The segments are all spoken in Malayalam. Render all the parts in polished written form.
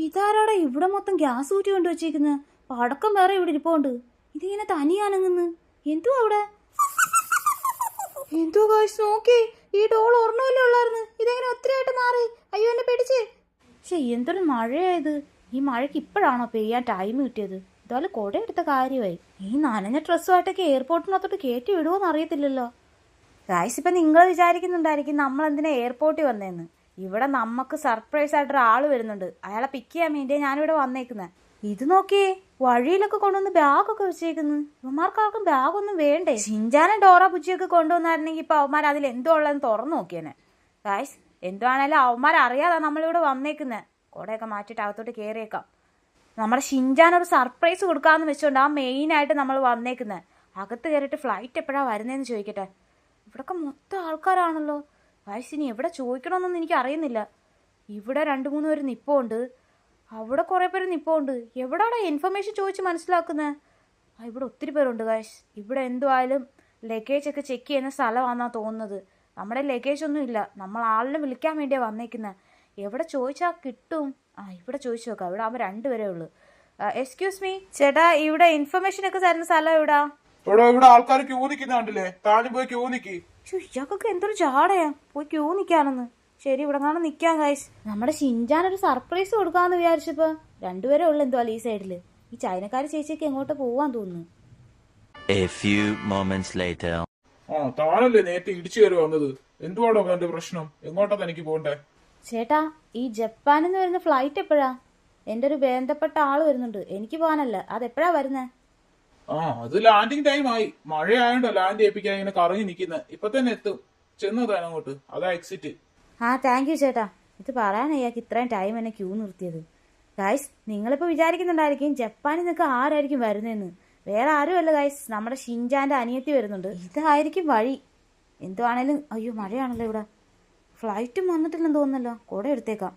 ഇതാരാടാ ഇവിടെ മൊത്തം ഗ്യാസ് ഊറ്റി കൊണ്ട് വെച്ചേക്കുന്നത്? പടക്കം വേറെ ഇവിടെ ഇരിപ്പുണ്ട്. ഇതിങ്ങനെ തനിയാനങ്ങുന്നു. എന്തുവാ അവിടെ? എന്തോ കാശ് നോക്കി, ഈ ഡോൾ ഓർമ്മയില്ലേ ഉള്ളായിരുന്നു. ഇതെങ്ങനെ ഒത്തിരിയായിട്ട് മാറി? അയ്യോ എന്നെ പേടിച്ചേ. പക്ഷെ എന്തൊരു മഴയായത്. ഈ മഴയ്ക്ക് ഇപ്പോഴാണോ പെയ്യാൻ ടൈം കിട്ടിയത്? ഇതായാലും കുട എടുത്ത കാര്യമായി. ഈ നനഞ്ഞ ഡ്രസ്സുമായിട്ടൊക്കെ എയർപോർട്ടിനകത്തോട്ട് കയറ്റി വിടുമോന്ന് അറിയത്തില്ലല്ലോ. ഗായ്സ്, ഇപ്പം നിങ്ങൾ വിചാരിക്കുന്നുണ്ടായിരിക്കും നമ്മൾ എന്തിനാ എയർപോർട്ടിൽ വന്നേന്ന്. ഇവിടെ നമുക്ക് സർപ്രൈസ് ആയിട്ടൊരാൾ വരുന്നുണ്ട്. അയാളെ പിക്ക് ചെയ്യാൻ വേണ്ടിയാണ് ഞാനിവിടെ വന്നേക്കുന്നത്. ഇത് നോക്കിയേ, വഴിയിലൊക്കെ കൊണ്ടുവന്ന് ബാഗൊക്കെ വെച്ചേക്കുന്നു. ഇവന്മാർക്കാർക്കും ബാഗൊന്നും വേണ്ടേ? ഷിൻചാനും ഡോറ ബുജിയൊക്കെ കൊണ്ടുവന്നായിരുന്നെങ്കിൽ ഇപ്പൊ അവന്മാർ അതിൽ എന്തോ ഉള്ളതെന്ന് തുറന്നു നോക്കിയേനെ. ഗായ്സ്, എന്താണേലും അവന്മാർ അറിയാതാ നമ്മളിവിടെ വന്നേക്കുന്നത്. കുടയൊക്കെ മാറ്റിയിട്ട് അകത്തോട്ട് കയറിയേക്കാം. നമ്മുടെ ഷിൻചാൻ ഒരു സർപ്രൈസ് കൊടുക്കാമെന്ന് വെച്ചോണ്ട് ആ മെയിനായിട്ട് നമ്മൾ വന്നേക്കുന്നത്. അകത്ത് കയറിയിട്ട് ഫ്ലൈറ്റ് എപ്പോഴാണ് വരുന്നതെന്ന് ചോദിക്കട്ടെ. ഇവിടൊക്കെ മൊത്തം ആൾക്കാരാണല്ലോ. ഗായ്സ്, ഇനി എവിടെ ചോദിക്കണമെന്നൊന്നും എനിക്ക് അറിയുന്നില്ല. ഇവിടെ 2-3 പേര് നിപ്പുണ്ട്, അവിടെ കുറേ പേര് നിപ്പുണ്ട്. എവിടെയാണ് ഇൻഫർമേഷൻ ചോദിച്ച് മനസ്സിലാക്കുന്നത്? ഇവിടെ ഒത്തിരി പേരുണ്ട് ഗായ്സ്. ഇവിടെ എന്തുവായാലും ലഗേജ് ഒക്കെ ചെക്ക് ചെയ്യുന്ന സ്ഥലമാണെന്നാണ് തോന്നുന്നത്. നമ്മുടെ ലഗേജ് ഒന്നും ഇല്ല. നമ്മൾ ആളിനെ വിളിക്കാൻ വേണ്ടിയാണ് വന്നേക്കുന്നത്. എവിടെ ചോദിച്ചാൽ കിട്ടും? ഇവിടെ ചോദിച്ചു നോക്കാം. ഇവിടെ ആകുമ്പോൾ 2 പേരേ ഉള്ളൂ. എക്സ്ക്യൂസ് മീ ചേട്ടാ, ഇവിടെ ഇൻഫർമേഷൻ ഒക്കെ തരുന്ന സ്ഥലം എവിടാ? ഇവിടെ ആൾക്കാർ ക്യൂ നിൽക്കുന്നുണ്ടല്ലേ, താനും പോയി ക്യൂ നിൽക്കി. ഇയാൾക്കൊക്കെ എന്തൊരു ചാടയാ പോയി ക്യൂ നിൽക്കാനെന്ന്. ശരി, ഇവിടെ കാണാൻ നിൽക്കാം ഗൈസ്. നമ്മുടെ ഷിൻചാൻ ഒരു സർപ്രൈസ് കൊടുക്കാന്ന് വിചാരിച്ചപ്പോ 2 പേരേ ഉള്ളു എന്തോ ഈ സൈഡില്. ഈ ചൈനക്കാരി ചേച്ചിയൊക്കെ എങ്ങോട്ട് പോവാൻ തോന്നുന്നു. താനല്ലേ നേരത്തെ ഇടിച്ചു കയറി വന്നത്. എന്തുവാണോ എന്റെ പ്രശ്നം? എങ്ങോട്ടാ തനിക്ക് പോണ്ടേ? ചേട്ടാ, ഈ ജപ്പാനിൽ നിന്ന് വരുന്ന ഫ്ലൈറ്റ് എപ്പോഴാ? എന്റെ ഒരു ബന്ധപ്പെട്ട ആള് വരുന്നുണ്ട്. എനിക്ക് പോകാനല്ല, അതെപ്പോഴാ വരുന്നേ? അത് ലാൻഡിങ് ടൈം ആയി. മഴയായോണ്ടോ ലാൻഡ് ചെയ്യിപ്പിക്കാൻ ഇങ്ങനെ കറങ്ങി നിക്കുന്നത്. ഇപ്പൊ തന്നെ എത്തും. ചെന്നതാണ് അങ്ങോട്ട്. അതാ എക്സിറ്റ്. താങ്ക് യു ചേട്ടാ. ഇത് പറയാൻ അയാൾക്ക് ഇത്രയും ടൈം എന്നെ ക്യൂ നിർത്തിയത്. ഗൈസ്, നിങ്ങളിപ്പോൾ വിചാരിക്കുന്നുണ്ടായിരിക്കും ജപ്പാനിൽ നിന്നൊക്കെ ആരായിരിക്കും വരുന്നതെന്ന്. വേറെ ആരുമല്ല ഗൈസ്, നമ്മുടെ ഷിൻചാന്റെ അനിയത്തി വരുന്നുണ്ട്. ഇതായിരിക്കും വഴി. എന്തുവാണേലും അയ്യോ മഴയാണല്ലോ ഇവിടെ. ഫ്ലൈറ്റും വന്നിട്ടില്ലെന്ന് തോന്നുന്നല്ലോ. കുട എടുത്തേക്കാം.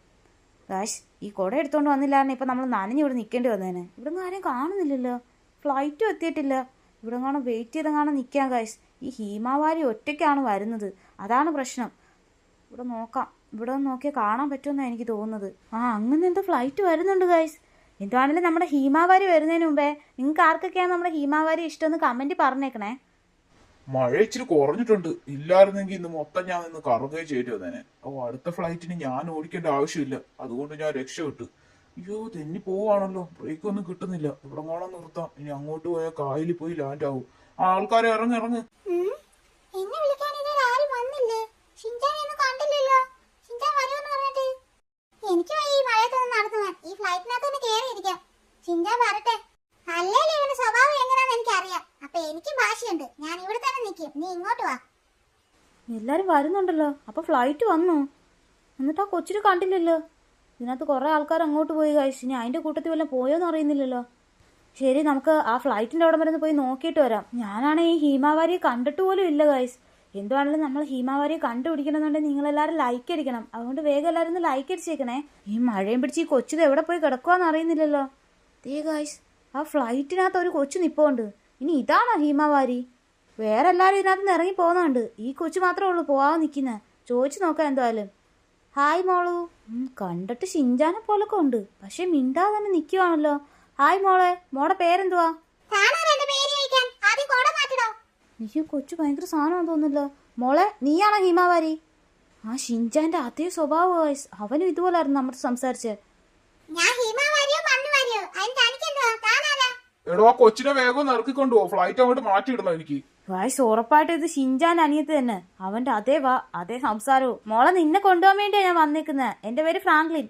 ഗൈസ്, ഈ കുട എടുത്തോണ്ട് വന്നില്ലായിരുന്നു ഇപ്പം നമ്മൾ നനഞ്ഞ് ഇവിടെ നിൽക്കേണ്ടി വന്നേനെ. ഇവിടെ നിന്ന് ആരെയും കാണുന്നില്ലല്ലോ. ഫ്ലൈറ്റും എത്തിയിട്ടില്ല. ഇവിടെ കാണാൻ വെയിറ്റ് ചെയ്തെങ്ങാനും നിൽക്കാം ഗൈസ്. ഈ ഹീമാവാരി ഒറ്റയ്ക്കാണ് വരുന്നത്, അതാണ് പ്രശ്നം. ഇവിടെ നോക്കാം. ഇവിടെ നോക്കിയാൽ കാണാൻ പറ്റുമെന്നാണ് എനിക്ക് തോന്നുന്നത്. അങ്ങനെ എന്തോ ഫ്ലൈറ്റ് വരുന്നുണ്ട് ഗൈസ്. എന്താണെങ്കിലും നമ്മുടെ ഹീമാവാരി വരുന്നതിന് മുമ്പേ നിങ്ങൾക്ക് ആർക്കൊക്കെയാണ് നമ്മുടെ ഹീമാവാരി ഇഷ്ടമെന്ന് കമന്റ് പറഞ്ഞേക്കണേ. മഴ ഇച്ചിരി കുറഞ്ഞിട്ടുണ്ട്. ഇല്ലായിരുന്നെങ്കിൽ ഇന്ന് മൊത്തം ഞാൻ നിന്ന് കറങ്ങുകയും ചെയ്തു വന്നേനെ. അടുത്ത ഫ്ലൈറ്റിന് ഞാൻ ഓടിക്കേണ്ട ആവശ്യമില്ല. അതുകൊണ്ട് ഞാൻ രക്ഷപ്പെട്ടു. അയ്യോ, തെന്നി പോവാണല്ലോ. ബ്രേക്ക് ഒന്നും കിട്ടുന്നില്ല. ഇവിടെ കാണാൻ നിർത്താം. ഇനി അങ്ങോട്ട് പോയാൽ കായലിൽ പോയി ലാൻഡ് ആവും. ആൾക്കാരെ ഇറങ്ങ്. എനിക്ക് ഈ മഴയത്തൊന്നും നടന്നു ഈ ഫ്ലൈറ്റിനകത്തൊന്ന് കേറിയിരിക്കാം. ചിന്ത പറട്ടെ. അല്ലേലും ഇവന്റെ സ്വഭാവം എങ്ങനെയാന്ന് എനിക്കറിയാം. അപ്പൊ എനിക്കും ഭാഷയുണ്ട്. ഞാൻ ഇവിടെ തന്നെ നിൽക്കും. നീ ഇങ്ങോട്ട് വാ. എല്ലാരും വരുന്നുണ്ടല്ലോ. അപ്പൊ ഫ്ലൈറ്റ് വന്നു. എന്നിട്ട് ആ കൊച്ചിനെ കണ്ടില്ലല്ലോ. ഇതിനകത്ത് കുറെ ആൾക്കാർ അങ്ങോട്ട് പോയി കഴിച്ചു. ഇനി അതിന്റെ കൂട്ടത്തിൽ വല്ലതും പോയോന്ന് അറിയുന്നില്ലല്ലോ. ശരി, നമുക്ക് ആ ഫ്ലൈറ്റിന്റെ അവിടെ വരെ പോയി നോക്കിയിട്ട് വരാം. ഞാനാണെങ്കിൽ ഈ ഹീമാവാരിയെ കണ്ടിട്ട് പോലും ഇല്ല ഗൈസ്. എന്തുവാണെങ്കിലും നമ്മൾ ഹീമാവാരിയെ കണ്ടുപിടിക്കണമെന്നുണ്ടെങ്കിൽ നിങ്ങളെല്ലാവരും ലൈക്ക് അടിക്കണം. അതുകൊണ്ട് വേഗം എല്ലാവരും ഒന്ന് ലൈക്ക് അടിച്ചേക്കണേ. ഈ മഴയും പിടിച്ച് ഈ കൊച്ചിത് എവിടെ പോയി കിടക്കുവാന്ന് അറിയുന്നില്ലല്ലോ. ദേ ഗൈസ്, ആ ഫ്ലൈറ്റിനകത്ത് ഒരു കൊച്ചു നിപ്പുണ്ട്. ഇനി ഇതാണോ ഹീമാവാരി? വേറെ എല്ലാവരും ഇതിനകത്ത് നിന്ന് ഇറങ്ങി പോകുന്നുണ്ട്. ഈ കൊച്ചു മാത്രമേ ഉള്ളൂ പോവാതെ നിൽക്കുന്നത്. ചോദിച്ചു നോക്കാം എന്തായാലും. ഹായ് മോളു. കണ്ടിട്ട് ഷിൻചാനെ പോലൊക്കെ ഉണ്ട്, പക്ഷെ മിണ്ടാതെ തന്നെ നിൽക്കുവാണല്ലോ. ഹായ് മോളെ, മോടെ പേരെന്തുവാ? ഈ കൊച്ചു ഭയങ്കര സാധനമാണെന്ന് തോന്നുന്നല്ലോ. മോളെ, നീയാണോ ഹീമാവാരി? ഷിൻചാന്റെ അതേ സ്വഭാവ വയസ്സ്. അവനും ഇതുപോലായിരുന്നു നമ്മുടെ സംസാരിച്ചേ. കൊച്ചിനെ വേഗം ഇറക്കിക്കൊണ്ടു പോ. ഫ്ലൈറ്റ് അങ്ങോട്ട് മാറ്റിയിടണം എനിക്ക്. വയസ്സ് ഉറപ്പായിട്ട് ഇത് ഷിൻചാന്റെ അനിയത്ത് തന്നെ. അവന്റെ അതേ സംസാരവും. മോളെ, നിന്നെ കൊണ്ടുപോകാൻ വേണ്ടിയാ ഞാൻ വന്നേക്കുന്നത്. എന്റെ പേര് ഫ്രാങ്ക്ലിൻ.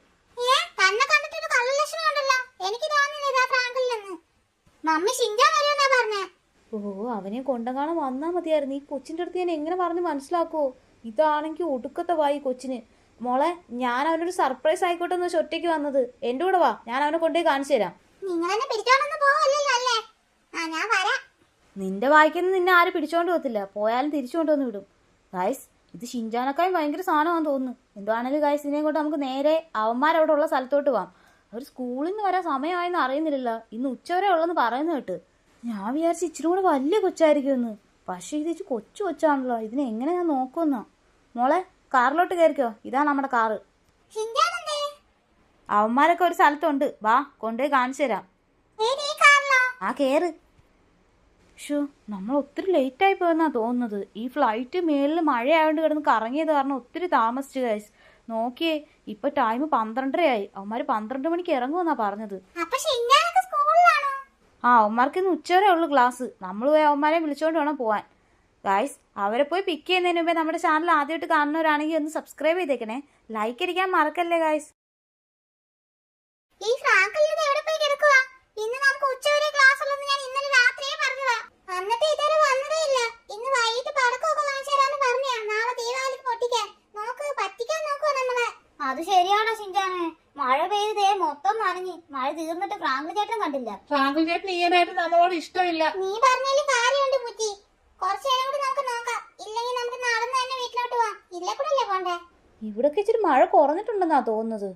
അവനെ കൊണ്ടങ്ങാണം വന്നാ മതിയായിരുന്നു. ഈ കൊച്ചിന്റെ അടുത്ത് ഞാൻ എങ്ങനെ പറഞ്ഞ് മനസ്സിലാക്കുവോ? ഇതാണെങ്കിൽ ഒടുക്കത്തെ വായി കൊച്ചിന്. മോളെ, ഞാൻ അവനൊരു സർപ്രൈസ് ആയിക്കോട്ടെ എന്ന് വെച്ചാൽ ഒറ്റയ്ക്ക് വന്നത്. എന്റെ കൂടെ വാ, ഞാൻ അവനെ കൊണ്ടുപോയി കാണിച്ചു തരാം. നിന്റെ വായിക്കുന്ന നിന്നെ ആരും പിടിച്ചോണ്ട് പോകത്തില്ല. പോയാലും തിരിച്ചു കൊണ്ടുവന്ന് വിടും. ഗൈസ്, ഇത് ഷിൻചാനക്കായും ഭയങ്കര സാധനമാണെന്ന് തോന്നുന്നു. എന്താണെങ്കിലും ഗൈസ്, ഇതിനെ കൊണ്ട് നമുക്ക് നേരെ അവന്മാരവിടെ ഉള്ള സ്ഥലത്തോട്ട് പോവാം. അവർ സ്കൂളിൽ നിന്ന് വരാൻ സമയമായെന്ന് അറിയുന്നില്ലല്ലോ. ഇന്ന് ഉച്ചവരെ ഉള്ളെന്ന് പറയുന്നു കേട്ട്. ഞാൻ വിചാരിച്ചു ഇച്ചിരി കൂടെ വലിയ കൊച്ചായിരിക്കുമെന്ന്. പക്ഷെ ഇത് കൊച്ചു കൊച്ചാണല്ലോ. ഇതിനെ എങ്ങനെ ഞാൻ നോക്കുമെന്നാ. മോളെ, കാറിലോട്ട് കയറിക്കോ. ഇതാ നമ്മുടെ കാറ്. അവന്മാരൊക്കെ ഒരു സ്ഥലത്തുണ്ട്, വാ കൊണ്ടുപോയി കാണിച്ചു തരാം. ഏത് ഈ കാറിലോ? ആ കേറ്. ഷോ, നമ്മൾ ഒത്തിരി ലേറ്റായി പോയെന്നാ തോന്നുന്നത്. ഈ ഫ്ലൈറ്റ് മേളിൽ മഴയായോണ്ട് കിടന്ന് കറങ്ങിയത് കാരണം ഒത്തിരി താമസിച്ചു ഗൈസ്. നോക്കിയേ, ഇപ്പൊ ടൈം 12:30 അവന്മാര് 12 മണിക്ക് ഇറങ്ങുമെന്നാ പറഞ്ഞത്. അപ്പൊ ഷിൻജാനൊക്കെ സ്കൂളിലാണോ? ആ, അവന്മാർക്ക് ഇന്ന് ഉച്ചവരെ ഉള്ളു ക്ലാസ്. നമ്മൾ പോയി അവന്മാരെ വിളിച്ചോണ്ട് വേണം പോവാൻ. ഗൈസ്, അവരെ പോയി പിക്ക് ചെയ്യുന്നതിന് മുമ്പേ നമ്മുടെ ചാനൽ ആദ്യമായിട്ട് കാണുന്നവരാണെങ്കിൽ ഒന്ന് സബ്സ്ക്രൈബ് ചെയ്തേക്കണേ. ലൈക്ക് അടിക്കാൻ മറക്കല്ലേ ഗൈസ്. ഈ ഫ്രാങ്കലിന് എവിടെ പോയി കിടക്കുക? ഇന്ന് നമുക്ക് ഉച്ചവരെ ക്ലാസ് ഉള്ളെന്ന് ഞാൻ ഇന്നലെ രാത്രിയെ പറഞ്ഞതാ. എന്നിട്ട് ഇതുവരെ വന്നതേ ഇല്ല. ഇന്ന് വൈകിട്ട് പടക്കമൊക്കെ വാങ്ങിച്ചു തരാന്ന് പറഞ്ഞാ. നാളെ ദീപാവലിക്ക് പൊട്ടിക്കാൻ പറ്റിക്കാൻ നോക്കുവാ നമ്മളെ. അത് ശരിയാണോ ഷിൻജാനെ? മഴ പെയ്തേ മൊത്തം നനഞ്ഞ്. മഴ തീർന്നിട്ട് ഫ്രാങ്ക് ചേട്ടൻ കണ്ടില്ല. ഫ്രാങ്കിൾ ചേട്ടൻ ഈയിടെയായിട്ട് നമ്മളോട് ഇഷ്ടമില്ല. നീ പറഞ്ഞതിൽ കാര്യമുണ്ട് ബുദ്ധി. കുറച്ചു നേരം കൂടി നമുക്ക് നോക്കാം. ഇല്ലെങ്കിൽ നമുക്ക് നടന്ന് തന്നെ വീട്ടിലോട്ട് പോവാം. ഇല്ലേ കൂടെ അല്ലേ പോണ്ടേ? ഇവിടൊക്കെ ഇച്ചിരി മഴ കുറഞ്ഞിട്ടുണ്ടെന്നാ തോന്നുന്നത്.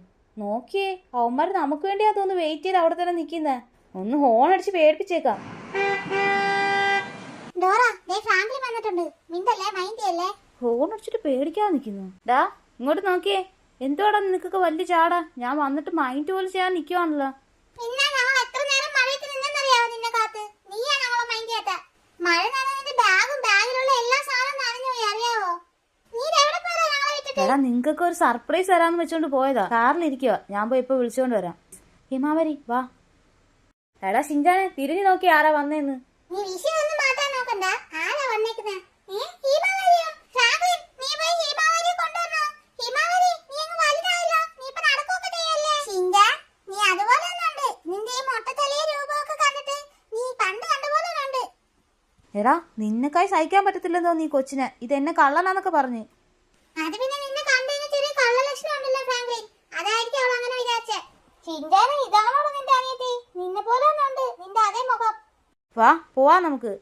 നോക്കിയേ, അവന്മാര് നമുക്ക് വേണ്ടിയാ തോന്നുന്നു വെയിറ്റ് ചെയ്ത് അവിടെ തന്നെ നിൽക്കുന്നേ. ഒന്ന് ഹോൺ അടിച്ച് പേടിപ്പിച്ചേക്കാം. ഡോറ, ദേ ഫ്രാങ്കിൾ വന്നിട്ടുണ്ട്. മിണ്ടല്ലേ, മൈൻഡ് അല്ലേ? ഹോൺ അടിച്ചിട്ട് പേടിക്കാതെ നിൽക്കുന്നു. ഡാ ഇങ്ങോട്ട് നോക്കിയേ, എന്തുവാടാ നിനക്കൊക്കെ വലിയ ചാടാ? ഞാൻ വന്നിട്ട് മൈൻഡ് പോലെ ചെയ്യാൻ നിൽക്കുവാണല്ലോ. പിന്നെ ഞങ്ങൾ എത്ര നേരം മഴയത്ത് നിന്നെന്നറിയാവോ നിന്നെ കാത്ത്? നീയാ ഞങ്ങളെ മൈൻഡ് ചെയ്യാത്ത. മഴ നനഞ്ഞിട്ട് ബാഗും ബാഗിലുള്ള എല്ലാ സാധനവും നനഞ്ഞു പോയി, അറിയാവോ? നീ എവിടെ പോരാ ഞങ്ങളെ വിട്ടിട്ട്? എടാ, നിങ്ങൾക്കൊക്കെ ഒരു സർപ്രൈസ് തരാന്ന് വെച്ചോണ്ട് പോയതാ. കാറിലിരിക്കുക, ഞാൻ പോയി ഇപ്പൊ വിളിച്ചോണ്ട് വരാം. ഹിമാവരി വാ. എടാ ഷിൻജാനെ, തിരിഞ്ഞു നോക്കി ആരാ വന്നേന്ന്. നീ വിഷയമൊന്നും മാറ്റാൻ നോക്കണ്ട. ആരാ വന്നേക്കുന്നെ? ഹീമാവരിയോ? ഫ്രാങ്ക്ലിൻ, നീ പോയി ഹീമാവരിയെ കൊണ്ടുവന്നോ? ഹീമാവരി, നീ അങ്ങ് വലുതായല്ലോ. നീ ഇപ്പൊ നടക്കുകയൊക്കെ ചെയ്യല്ലേ? ഷിൻജാൻ, നീ അതുപോലെ ഒന്നുണ്ട്. നിന്റെ ഈ മൊട്ടത്തലയെ രൂപമൊക്കെ കണ്ടിട്ട് നീ പണ്ട് കണ്ടുപോലെ ഉണ്ട്. എടാ, നിന്നെക്കായി സഹിക്കാൻ പറ്റത്തില്ലെന്നോ നീ കൊച്ചിനെ. ഇത് എന്നെ കള്ളനാന്നൊക്കെ പറഞ്ഞ്. അത് പിന്നെ നിന്നെ കണ്ടുകഴിഞ്ഞ ചെറിയ കള്ളലക്ഷണം ഉണ്ടല്ലോ ഫ്രാങ്ക്ലിൻ. അതായിരിക്കും അവൾ അങ്ങനെ വിചാരിച്ചേ. ഷിൻജാനെ, ഇതാണോ നിന്റെ അനിയത്തി? നിന്നെ പോലെ ഒന്നുണ്ട്, നിന്റെ അതേ മുഖം. വാ പോവാ നമുക്ക്.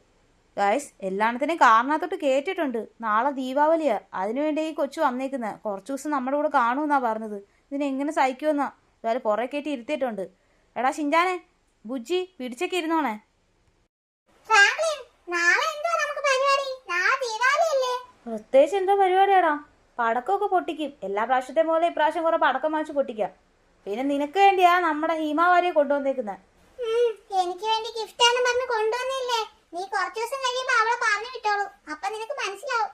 ഗൈസ്, എല്ലാത്തിനെയും കാറിനകത്തോട്ട് കേട്ടിട്ടുണ്ട്. നാളെ ദീപാവലിയാ, അതിനുവേണ്ടി ഈ കൊച്ചു വന്നേക്കുന്നത്. കുറച്ചു ദിവസം നമ്മുടെ കൂടെ കാണുമെന്നാ പറഞ്ഞത്. ഇതിനെങ്ങനെ സഹിക്കുമെന്നാ ഇതായാലും പുറകെ കയറ്റി ഇരുത്തിയിട്ടുണ്ട്. എടാ ഷിൻജാനെ, ബുജ്ജി പിടിച്ചൊക്കെ ഇരുന്നോണേ. ഫ്രാങ്ക്ലിൻ, നാളെ എന്തുവാ നമുക്ക് പരിപാടി? നാളെ ദീപാവലിയല്ലേ? പ്രത്യേകിച്ച് എന്തോ പരിപാടിയാടാ? പടക്കമൊക്കെ പൊട്ടിക്കും. എല്ലാ പ്രാവശ്യത്തെ പോലെ ഇപ്രാവശ്യം കുറെ പടക്കം വാങ്ങിച്ച് പൊട്ടിക്കാം. പിന്നെ നിനക്ക് വേണ്ടിയാ നമ്മുടെ ഹീമാവാരിയെ കൊണ്ടുവന്നേക്കുന്നത്. എനിക്ക് വേണ്ടി ഗിഫ്റ്റ് ആണെന്ന് പറഞ്ഞ് കൊണ്ടുവന്നില്ലേ? നീ കുറച്ചു ദിവസം കഴിയുമ്പോ അവളെ പറഞ്ഞു വിട്ടോളൂ. അപ്പൊ നിനക്ക് മനസ്സിലാവും.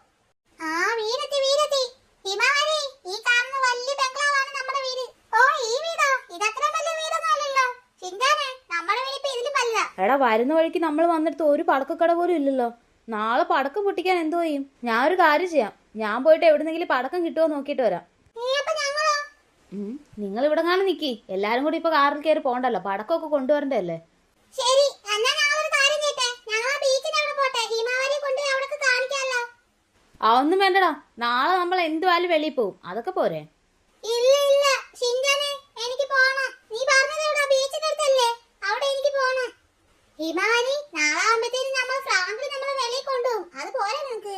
ആ, വീടെത്തി വീടെത്തി. ഹിമാവരി, ഈ കാണുന്ന വലിയ ബംഗ്ലാവാണ് നമ്മുടെ വീട്. ഓ, ഈ വീടോ? ഇതത്ര വലിയ വീടൊന്നും അല്ലല്ലോ. ഷിൻജാനെ, നമ്മുടെ വീട് ഇപ്പൊ ഇതിലും വലുതാ. എടാ, വരുന്ന വഴിക്ക് നമ്മൾ വന്നിടത്ത് ഒരു പടക്കക്കട പോലും ഇല്ലല്ലോ. നാളെ പടക്കം പൊട്ടിക്കാൻ എന്തോ ചെയ്യും? ഞാൻ ഒരു കാര്യം ചെയ്യാം. ഞാൻ പോയിട്ട് എവിടെന്നെങ്കിലും പടക്കം കിട്ടുമോ നോക്കിയിട്ട് വരാം. അപ്പൊ ഞങ്ങളോ? നിങ്ങൾ ഇവിടെ കാണാൻ നിക്കി. എല്ലാരും കൂടി ഇപ്പൊ കാറിൽ കയറി പോണ്ടല്ലോ, പടക്കമൊക്കെ കൊണ്ടുവരണ്ടല്ലേ. ശരി, എന്നാ ഞങ്ങളൊരു കാര്യം ചെയ്യട്ടെ. ഞങ്ങൾ ആ ബീച്ചിന് അവിടെ പോട്ടെ. ഹിമാവരിയെ കൊണ്ട് അവിടൊക്കെ കാണിക്കാമല്ലോ. അതൊന്നും വേണ്ടടാ, നാളെ നമ്മൾ എന്തുവായാലും വെളിയിൽ പോവും. അതൊക്കെ പോരെ. ഇല്ല ഇല്ല ഷിൻജാനെ, എനിക്ക് പോണം. നീ പറഞ്ഞത് എവിടെ? ബീച്ചിന്റെ അടുത്തല്ലേ? അവിടെ എനിക്ക് പോണം. ഹിമാവരി, നാളെ ആകുമ്പത്തേനും നമ്മൾ ഫ്രാങ്ക്ലിൻ നമ്മളെ വെളിയിൽ കൊണ്ടുപോകും. അത് പോരെ നിനക്ക്?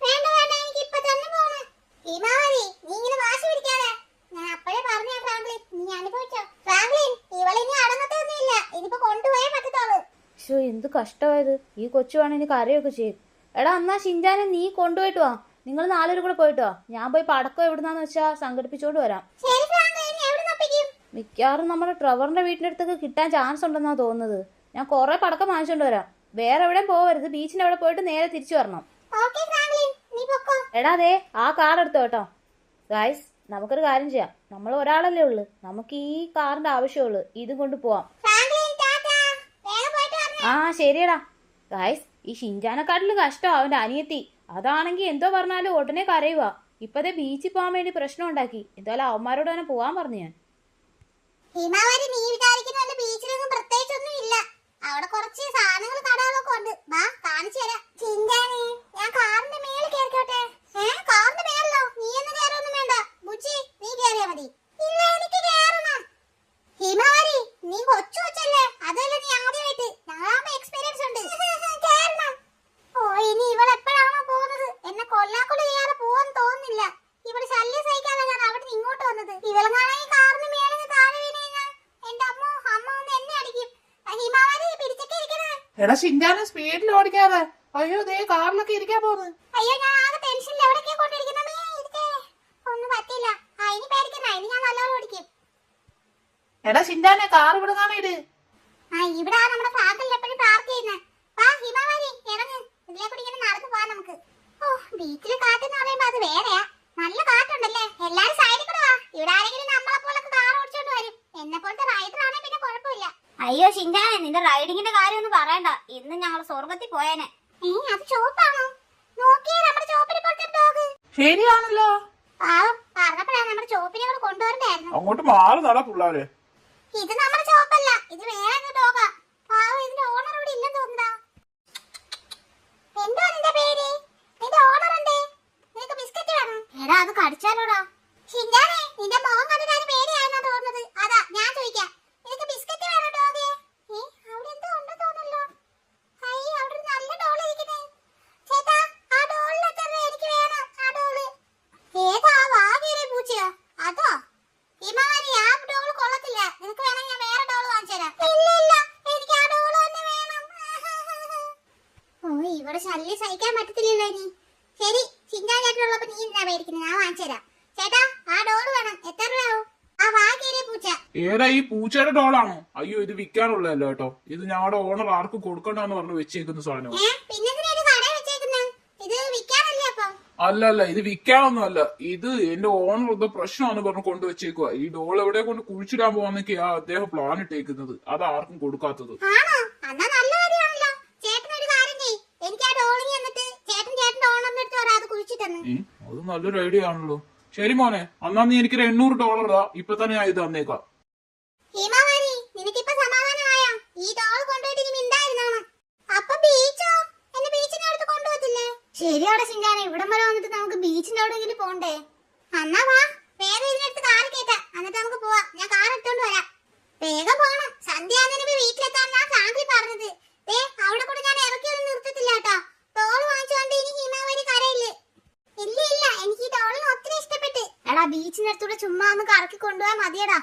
വേണ്ട വേണ്ട, എനിക്ക് ഇപ്പൊ തന്നെ പോണം. ഹിമാവരി, നീ ഇങ്ങനെ വാശി പിടിക്കാതെ. ഞാൻ അപ്പോഴേ പറഞ്ഞ ഫ്രാങ്ക്ലിൻ, നീ അനുഭവിച്ചോ. ഫ്രാങ്ക്ലിൻ, ഇവളിനി അടങ്ങത്തൊന്നുമില്ല. ഇനിയിപ്പോ കൊണ്ടുപോയേ പറ്റത്തോളൂ. ഷോ, എന്ത് കഷ്ടമായത്. ഈ കൊച്ചു വേണം ഇനി കരയൊക്കെ ചെയ്യും. എടാ, എന്നാ ഷിൻജാനെ നീ കൊണ്ടുപോയിട്ട് വാ. നിങ്ങൾ 4 പേരും കൂടെ പോയിട്ട് വാ. ഞാൻ പോയി പടക്കം എവിടുന്നാന്ന് വെച്ചാ സംഘടിപ്പിച്ചോണ്ട് വരാം. ശരി ഫ്രാങ്ക്ലിൻ, എവിടെ നപ്പിക്കും? മിക്കവാറും നമ്മുടെ ട്രെവറിന്റെ വീടിന്റെ അടുത്തൊക്കെ കിട്ടാൻ ചാൻസ് ഉണ്ടെന്നാ തോന്നുന്നത്. ഞാൻ കുറെ പടക്കം വാങ്ങിച്ചോണ്ട് വരാം. വേറെ എവിടെയും പോവരുത്. ബീച്ചിന്റെ അവിടെ പോയിട്ട് നേരെ തിരിച്ചു വരണം. ഓക്കേ ഫ്രാങ്ക്ലിൻ, നീ പൊക്കോ. എടാ, ദേ ആ കാർ എടുത്തോ കേട്ടോ. ഗൈസ്, നമുക്കൊരു കാര്യം ചെയ്യാം. നമ്മൾ ഒരാളല്ലേ ഉള്ളു, നമുക്ക് ഈ കാറിന്റെ ആവശ്യമുള്ളൂ. ഇതും കൊണ്ട് പോവാം. ഫ്രാങ്ക്ലിൻ, ടാറ്റാ. വേഗം പോയിട്ട് വരണേ. ആ ശരിയടാ. ഗൈസ്, ഈ ഷിൻജാനെക്കാട്ടിലും കഷ്ടം അവന്റെ അനിയത്തി. അതാണെങ്കിൽ എന്തോ പറഞ്ഞാലും ഉടനെ കരയുക. ഇപ്പതേ ബീച്ചിൽ പോകാൻ വേണ്ടി പ്രശ്നം ഉണ്ടാക്കി. എന്തായാലും അവന്മാരോട് തന്നെ പോവാൻ പറഞ്ഞു ഞാൻ. ഹിമാവരി, നീ വിചാരിക്കുന്ന പോലെ ബീച്ചിലൊന്നും പ്രത്യേകിച്ചൊന്നും ഇല്ല. അവിടെ കുറച്ച് സാധനങ്ങൾ കടകളൊക്കെ ഉണ്ട്. വാ, കാണിച്ചു തരാം. ചിന്താനി, ഞാൻ കാറിന്റെ മേളിൽ കയറിക്കോട്ടെ? കാറിന്റെ മേളിലോ? നീ ഒന്നും കയറൊന്നും വേണ്ട. ബുച്ചി, നീ കയറിയാ മതി. ഇല്ല, എനിക്ക് കയറണം. ഹിമാവരി, നീ കൊച്ചു കൊച്ചല്ലേ? അതല്ല, നീ ആദ്യമായിട്ട്. ഞങ്ങളാകുമ്പോ എക്സ്പീരിയൻസ് ഉണ്ട്. കയറണം. ഓ, ഇനി ഇവൾ എപ്പോഴാണോ പോകുന്നത്? എന്നെ കൊല്ലാക്കൊല ചെയ്യാതെ പോവാൻ തോന്നുന്നില്ല. ഇവിടെ ശല്യം സഹിക്കാതെ ഞാൻ അവിടെ നിന്ന് ഇങ്ങോട്ട് വന്നത്. ഇവളെങ്ങാണെങ്കിൽ കാറിന് മേളിൽ താഴെ വീണ് കഴിഞ്ഞാൽ എന്റെ അമ്മ ഒന്ന് എന്നെ അടിക്കും. ഹിമാവരി, പിടിച്ചൊക്കെ ഇരിക്കണേ. എടാ ഷിൻജാനെ, സ്പീഡിൽ ഓടിക്കാതെ. അയ്യോ, ദേ കാറിലൊക്കെ ഇരിക്കാൻ പോകുന്നു. അയ്യോ, ഞാൻ ആകെ ടെൻഷനിൽ എവിടേക്കാ കൊണ്ടിരിക്കുന്നേ. ഒന്നും പറ്റില്ല. ഇനി പേടിക്കണ്ട. ഇനി ഞാൻ നല്ലോണം ഓടിക്കും. എടാ ഷിൻജാനെ കാർ ഇവിടെ കാണായിട്. ആ ഇവിടെ നമ്മുടെ ഫ്രാങ്കിൽ എപ്പോഴും പാർക്ക് ചെയ്യുന്നത്. വാ ഹിമാവാരി ഇറങ്ങ്, ഇതിലെ കൂടി ഇങ്ങനെ നടന്നു പോവാം നമുക്ക്. ഓ ബീച്ചിലെ കാറ്റെന്ന് പറയുമ്പോ അത് വേറെയാ. നല്ല കാറ്റുണ്ടല്ലേ. എല്ലാരും സൈഡിൽ കൂടെ വാ. ഇവിടെ ആരെങ്കിലും നമ്മളെ പോലൊക്കെ കാർ ഓടിച്ചോണ്ട് വരും. എന്നെ പോലത്തെ റൈഡർ ആണെങ്കിൽ പിന്നെ കുഴപ്പമില്ല. അയ്യോ ഷിൻജാനെ, നിന്റെ റൈഡിങ്ങിന്റെ കാര്യം ഒന്നും പറയണ്ട. ഇന്ന് ഞങ്ങൾ സ്വർഗത്തിൽ പോയേനെ. അത് ചോപ്പാണോ? നോക്കിയേ നമ്മുടെ ചോപ്പിനെ പോലത്തെ ഡോഗ്. ശരിയാണല്ലോ. പാവം പറഞ്ഞപ്പോഴാണ് നമ്മുടെ ചോപ്പിനെ കൂടെ കൊണ്ടുവരണ്ടായിരുന്നു. അങ്ങോട്ട് മാറി നടാ പിള്ളാരെ. ഇത് നമ്മുടെ ചോപ്പല്ല, ഇത് വേറെ ഡോഗാ. പാവം ഇതിന്റെ ഓണർ ഇവിടെ ഇല്ലെന്ന് തോന്നുന്നു. എന്തോ നിന്റെ പേര്? നിന്റെ ഓണർ എന്തേ? നിനക്ക് ബിസ്ക്കറ്റ് വേണം? എടാ അത് കടിച്ചാലോടാ. ഷിൻജാനെ നിന്റെ മോൻ കണ്ടിട്ട് അതിന് പേടിയാണെന്നാ തോന്നുന്നത്. അതാ ഞാൻ ചോദിക്കാം. നിനക്ക് ബിസ്ക്കറ്റ് വേണോ ഡോഗേ? അവിടെ എന്തോ ഉണ്ടോ തോന്നല്ലോ. ഹൈ അവിടെ ഒരു നല്ല ഡോൾ ഇരിക്കുന്നേ. ചേട്ടാ ആ ഡോളിൽ എത്ര രൂപ? എനിക്ക് വേണം ആ ഡോള്. ഏതാ വാഗിയിലെ പൂച്ചയോ? അതോ? ഹിമാവാരി ആ ഡോൾ കൊള്ളത്തില്ല. നിനക്ക് വേണമെങ്കിൽ ഞാൻ വേറെ ഡോൾ വാങ്ങിച്ചു തരാം. ഇല്ല ഇല്ല എനിക്ക് ആ ഡോൾ തന്നെ വേണം. ഓ ഇവിടെ ശല്യം സഹിക്കാൻ പറ്റത്തില്ലല്ലോ ഇനി. ശരി ചിന്താൻ ചേട്ടനുള്ളപ്പോ നീ എന്താ മേടിക്കുന്നത്? ഞാൻ വാങ്ങിച്ചു തരാം. ചേട്ടാ ആ ഡോൾ വേണം. എത്ര രൂപയാവും? ആ വാഗിയിലെ പൂച്ച. ഏതാ ഈ പൂച്ചയുടെ ഡോളാണോ? അയ്യോ ഇത് വിൽക്കാനുള്ളതല്ലോ കേട്ടോ. ഇത് ഞങ്ങളുടെ ഓണർ ആർക്കും കൊടുക്കണ്ടെന്ന് പറഞ്ഞു വെച്ചേക്കുന്ന സാധനം. പിന്നെ എന്തിനാ ഇത് കടയിൽ വെച്ചേക്കുന്നത്? ഇത് വിൽക്കാനല്ലേ അപ്പം? അല്ല ഇത് വിൽക്കാനൊന്നും അല്ല. ഇത് എന്റെ ഓണർ ഇത് പ്രശ്നമാണെന്ന് പറഞ്ഞു കൊണ്ടുവച്ചേക്കുക. ഈ ഡോൾ എവിടെ കൊണ്ട് കുഴിച്ചിടാൻ പോവാന്നൊക്കെയാ അദ്ദേഹം പ്ലാൻ ഇട്ടേക്കുന്നത്. അത് ആർക്കും കൊടുക്കാത്തത്. ആണോ? എന്നാ നല്ല കാര്യമാണല്ലോ. ചേട്ടൻ ഒരു കാര്യം ചെയ്യ്. എനിക്ക് ആ ഡോളിങ് എന്നിട്ട് ചേട്ടന്റെ ഓണറിന്റെ അടുത്ത് പറയാം അത് കുഴിച്ചിട്ടെന്ന്. അത് നല്ലൊരു ഐഡിയ ആണല്ലോ. ശരി മോനെ, എന്നാ നീ എനിക്കൊരു $800 താ. ഇപ്പൊ തന്നെ ഞാൻ ഇത് തന്നേക്കാം. ഹിമാവാരി നിനക്കിപ്പോ സമാധാനമായോ? ഈ ഡോൾ കൊണ്ടുപോയിട്ട് ഇനി മിണ്ടായിരുന്നാണ്. അപ്പൊ ബീച്ചോ? എന്നെ ബീച്ചിന്റെ അടുത്ത് കൊണ്ടുപോകത്തില്ലേ? ശരിയാടെ ഷിൻജാനെ, ഇവിടം വരെ വന്നിട്ട് നമുക്ക് ബീച്ചിന്റെ എവിടെയെങ്കിലും പോണ്ടേ? എന്നാ വാ വേഗം ഇതിനടുത്ത് കാർ കേട്ടാ. എന്നിട്ട് നമുക്ക് പോവാം. ഞാൻ കാർ എടുത്തോണ്ട് വരാം. വേഗം പോണം. സന്ധ്യാനന് വീട്ടിലെത്താൻ ഞാൻ ഫ്രാങ്കിൽ പറഞ്ഞത്. അവിടെ കൂടെ ഞാൻ ഇറക്കി ഒന്നും നിർത്തത്തില്ല കേട്ടോ. ഡോൾ വാങ്ങിച്ചോണ്ട് ഇനി ഹിമാവാരി കരയില്ലേ? ഇല്ല ഇല്ല എനിക്ക് ഈ ഡോളിന് ഒത്തിരി ഇഷ്ടപ്പെട്ട്. എടാ ബീച്ചിന്റെ അടുത്തൂടെ ചുമ്മാ ഒന്ന് കറക്കി കൊണ്ടുപോയാൽ മതിയടാ.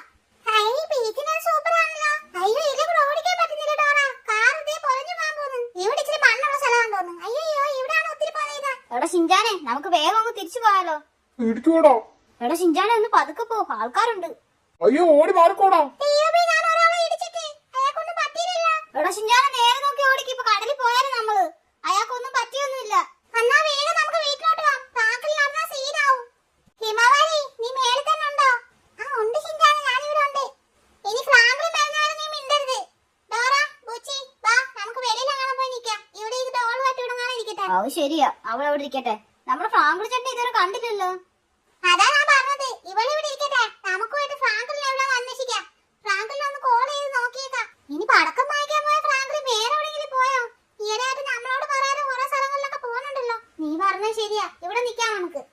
ബീച്ചിന് സൂപ്പർ ആണല്ലോ. അയ്യോ ഇതിലെ കൂടെ ഓടിക്കാൻ പറ്റുന്നില്ല ഡോറ. കാർ ഇതേ പൊളിഞ്ഞു പോകാൻ പോകുന്നു. ഇവിടെ ഇച്ചിരി മണ്ണുള്ള സ്ഥലമാണെന്ന് തോന്നുന്നു. അയ്യോ ഇവിടെയാണ് ഒത്തിരി പോയത്. എടാ ഷിൻജാനെ, നമുക്ക് വേഗം അങ്ങ് തിരിച്ചു പോയാലോ? ഇടിക്കോടോ. എടാ ഷിൻജാനെ ഒന്ന് പതുക്കെ പോ, ആൾക്കാരുണ്ട്. അയ്യോ ഓടി മാറിക്കോടാ. ഞാൻ ഒരാളെ ഇടിച്ചിട്ട് അയാൾക്കൊന്നും പറ്റിയില്ല. എടാ ഷിൻജാനെ നേരെ നോക്കി ഓടിക്ക്. ഇപ്പൊ കടലിൽ പോയാലും നമ്മള് അയാൾക്കൊന്നും പറ്റിയൊന്നുമില്ല. എന്നാ വേഗം നമുക്ക് വീട്ടിലോട്ട് പോവാം. ഫ്രാങ്കിൽ നടന്നാ സീനാവും. ഹിമാവാരി നീ മേളിൽ തന്നെ ഉണ്ടോ? ആ ഉണ്ട് ഷിൻജാനെ, ഞാനിവിടെ ഉണ്ട്. ഇനി ഫ്രാങ്കിൽ വരുന്നവരെ നീ മിണ്ടരുത്. ഡോറ ബുച്ചി വാ നമുക്ക് വെളിയിൽ അങ്ങനെ പോയി നിൽക്കാം. ഇവിടെ ഈ ഡോൾ വാട്ടി ഇടങ്ങാതെ ഇരിക്കട്ടെ. അത് ശരിയാ, അവൾ അവിടെ ഇരിക്കട്ടെ. നമ്മുടെ ഫ്രാങ്കിൾ ചേട്ടൻ ഇതുവരെ കണ്ടില്ലല്ലോ. അതാ ഞാൻ പറഞ്ഞത്. ഇവിടെ ഇരിക്കട്ടെ. നമുക്ക് പോയിട്ട് ഫ്രാങ്കിളിനെ എവിടെ അന്വേഷിക്കാം. ഫ്രാങ്കിളിനെ ഒന്ന് കോൾ ചെയ്ത് നോക്കിയേക്കാം. ഇനി പടക്കം വാങ്ങിക്കാൻ പോയ ഫ്രാങ്കിൽ വേറെ എവിടെയെങ്കിലും പോയോ? ഈയിടെയായിട്ട് നമ്മളോട് പറയാതെ കുറെ സ്ഥലങ്ങളിലൊക്കെ പോകുന്നുണ്ടല്ലോ. നീ പറഞ്ഞത് ശരിയാ, ഇവിടെ നിൽക്കാം നമുക്ക്.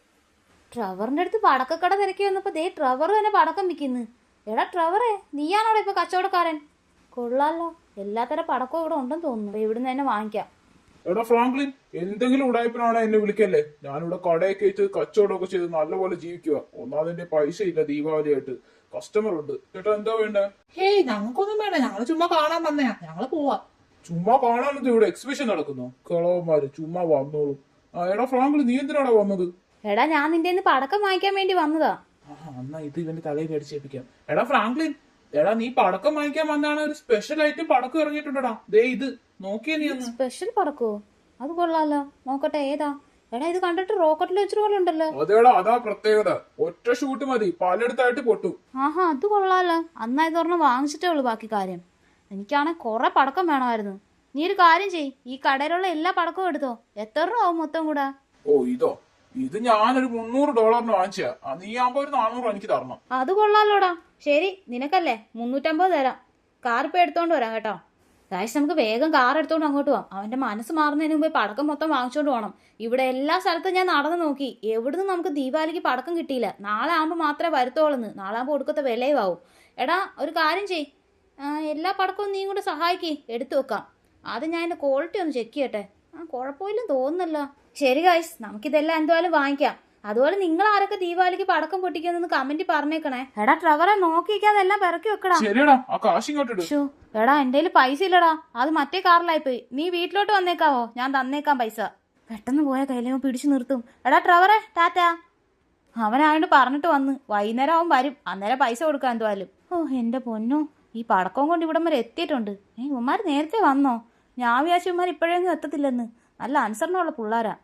ട്രവറിന്റെ അടുത്ത് പടക്കക്കട തിരക്കി വന്നപ്പോ ദേ ട്രവർ തന്നെ പടക്കം വിൽക്കുന്നു. എടാ ട്രവറേ, നീയാണോടെ ഇപ്പൊ കച്ചവടക്കാരൻ? കൊള്ളാലോ, എല്ലാത്തരം പടക്കവും ഇവിടെ ഉണ്ടെന്ന് തോന്നുന്നു. ഇവിടുന്ന് തന്നെ വാങ്ങിക്കാം. എടാ ഫ്രാങ്ക്ലിൻ, എന്തെങ്കിലും ഉടായ്പിനാണ് എന്നെ വിളിക്കല്ലേ. ഞാനിവിടെ കടയൊക്കെ വെച്ച് കച്ചവടമൊക്കെ ചെയ്ത് നല്ലപോലെ ജീവിക്കുക. ഒന്നാമതിന്റെ പൈസ ഇല്ല, ദീപാവലിയായിട്ട് കസ്റ്റമർ ഉണ്ട്. ചേട്ടാ എന്താ വേണ്ടേ? ഹേയ് ഞങ്ങൾക്കൊന്നും വേണ്ട, ഞങ്ങള് ചുമ്മാ കാണാൻ വന്നയാ. ഞങ്ങള് പോവാ. ചുമ്മാ കാണാനത് ഇവിടെ എക്സിബിഷൻ നടക്കുന്നു. കളവന്മാര് ചുമ്മാ വന്നോളും. എടാ ഫ്രാങ്ക്ലിൻ, നീ എന്തിനാടാ വന്നത്? എടാ ഞാൻ നിന്റെ പടക്കം വാങ്ങിക്കാൻ വേണ്ടി വന്നതാ. എന്നാ ഇത് ഇവന്റെ തലയിൽ അടിച്ചേൽപ്പിക്കാം. എടാ ഫ്രാങ്ക്ലിൻ, എടാ നീ പടക്കം വാങ്ങിക്കാൻ വന്നാണ്. ഒരു സ്പെഷ്യൽ ആയിട്ട് പടക്കം ഇറങ്ങിയിട്ടുണ്ടടാ. ദേ ഇത് നോക്കിയേ നീ ഒന്ന്. സ്പെഷ്യൽ പടക്കോ? അത് കൊള്ളാലോ, നോക്കട്ടെ ഏതാ? എടാ ഇത് കണ്ടിട്ട് റോക്കറ്റ് ലോഞ്ചർ പോലെ ഉണ്ടല്ലോ. അതേടാ, അതാ പ്രത്യേകത. ഒറ്റ ഷൂട്ട് മതി, പലയിടത്തായിട്ട് പൊട്ടും. ആഹാ അത് കൊള്ളാലോ. അന്നാ ഇതൊരെണ്ണം വാങ്ങിച്ചിട്ടേ ഉള്ളു ബാക്കി കാര്യം. എനിക്കാണെ കുറെ പടക്കം വേണമായിരുന്നു. നീ ഒരു കാര്യം ചെയ്, ഈ കടയിലുള്ള എല്ലാ പടക്കവും എടുത്തോ. എത്ര രൂപ ആവും മൊത്തം കൂടെ? ഓ ഇതോ, ഇത് ഞാനൊരു $300 വാങ്ങിച്ചാ. നീ ആകുമ്പോ ഒരു 400 എനിക്ക് തരണം. അത് കൊള്ളാലോടാ. ശരി നിനക്കല്ലേ 350 തരാം. കാർ ഇപ്പൊ എടുത്തോണ്ട് വരാം കേട്ടോ. ഗായ്സ് നമുക്ക് വേഗം കാർ എടുത്തോണ്ട് അങ്ങോട്ട് പോവാം. അവന്റെ മനസ്സ് മാറുന്നതിന് മുമ്പ് പടക്കം മൊത്തം വാങ്ങിച്ചോണ്ട് പോകണം. ഇവിടെ എല്ലാ സ്ഥലത്തും ഞാൻ നടന്നു നോക്കി, എവിടുന്ന് നമുക്ക് ദീപാവലിക്ക് പടക്കം കിട്ടിയില്ല. നാളെ ആകുമ്പോൾ മാത്രമേ വരുത്തോളന്ന്. നാളെ ആകുമ്പോൾ ഒടുക്കത്തെ വിലയും ആവും. എടാ ഒരു കാര്യം ചെയ്, എല്ലാ പടക്കവും നീ കൂടെ സഹായിക്കേ, എടുത്തു വെക്കാം. ആദ്യം ഞാൻ അതിന്റെ ക്വാളിറ്റി ഒന്ന് ചെക്ക് ചെയ്യട്ടെ. കുഴപ്പമില്ലെന്ന് തോന്നുന്നല്ലോ. ശരി ഗായ്സ്, നമുക്കിതെല്ലാം എന്തായാലും വാങ്ങിക്കാം. അതുപോലെ നിങ്ങൾ ആരൊക്കെ ദീപാവലിക്ക് പടക്കം പൊട്ടിക്കുന്നെന്ന് കമന്റ് പറഞ്ഞേക്കണേ. എടാ ട്രവറെ നോക്കിയിരിക്കാതെ എല്ലാം പിറക്കി വെക്കടാ. ശരിയടാ, ആ കാശ് ഇങ്ങോട്ട് ഇട്. എടാ എന്റെ കയ്യിൽ പൈസ ഇല്ലടാ, അത് മറ്റേ കാറിലായി പോയി. നീ വീട്ടിലോട്ട് വന്നേക്കാവോ? ഞാൻ തന്നേക്കാം പൈസ. പെട്ടെന്ന് പോയ കയ്യിലോ പിടിച്ചു നിർത്തും. എടാ ട്രവറെ ടാറ്റാ. അവനായോണ്ട് പറഞ്ഞിട്ട് വന്ന്, വൈകുന്നേരം അവൻ വരും, അന്നേരം പൈസ കൊടുക്കാൻ എന്തായാലും. ഓ എൻ്റെ പൊന്നോ, ഈ പടക്കം കൊണ്ട് ഇവിടം വരെ എത്തിയിട്ടുണ്ട്. ഇവന്മാർ നേരത്തെ വന്നോ? ഞാൻ വിചാരിച്ചു ഇവന്മാർ ഇപ്പോഴെങ്കിലും എത്തത്തില്ലെന്ന്. നല്ല അനുസരണമുള്ള പിള്ളേരാ.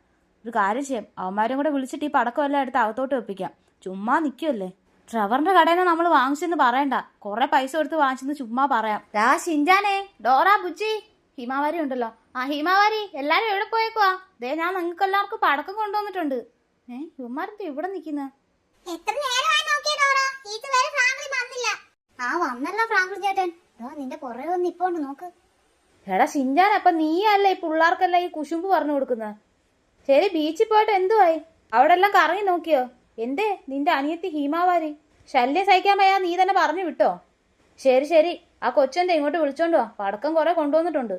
ഒരു കാര്യം ചെയ്യാം, അവന്മാരും കൂടെ വിളിച്ചിട്ട് ഈ പടക്കം എല്ലാം എടുത്ത് അകത്തോട്ട് വെപ്പിക്കാം. ചുമ്മാ നിൽക്കുമല്ലേ. ട്രെവറിന്റെ കടയിൽ നിന്ന് നമ്മൾ വാങ്ങിച്ചെന്ന് പറയണ്ട, കുറെ പൈസ കൊടുത്ത് വാങ്ങിച്ചെന്ന് ചുമ്മാ പറയാം. ഷിൻജാനെ, ഡോറ, ബുജ്ജി, ഹിമാവാരി ഉണ്ടല്ലോ. ആ ഹിമാവാരി, എല്ലാരും എവിടെ പോയേക്കുവാ? ദേ ഞാൻ നിങ്ങൾക്ക് എല്ലാവർക്കും പടക്കം കൊണ്ടുവന്നിട്ടുണ്ട്. ഇവന്മാരെന്താ ഇവിടെ നിൽക്കുന്നത്? എത്ര നേരമായി നോക്കിയ ഡോറ, ഇതുവരെ ഫ്രാങ്ക്ലിൻ വന്നില്ല. ആ വന്നല്ലോ ഫ്രാങ്ക്ലിൻ ചേട്ടൻ. നിന്റെ പുറകെ വന്ന് ഇപ്പോണ്ട് നോക്ക്. എടാ ഷിൻജാൻ, അപ്പൊ നീയല്ലേ ഈ പിള്ളേർക്കെല്ലാം ഈ കുശുമ്പ് പറഞ്ഞു കൊടുക്കുന്നത്? ശരി, ബീച്ചിൽ പോയിട്ട് എന്തുവായി? അവിടെ എല്ലാം കറങ്ങി നോക്കിയോ? എന്തേ നിന്റെ അനിയത്തി ഹിമാവാരി ശല്യം സഹിക്കാൻ വയ്യാ നീ തന്നെ പറഞ്ഞു വിട്ടോ? ശരി ശരി, ആ കൊച്ചെന്താ ഇങ്ങോട്ട് വിളിച്ചോണ്ട് വാ, പടക്കം കുറെ കൊണ്ടുവന്നിട്ടുണ്ട്.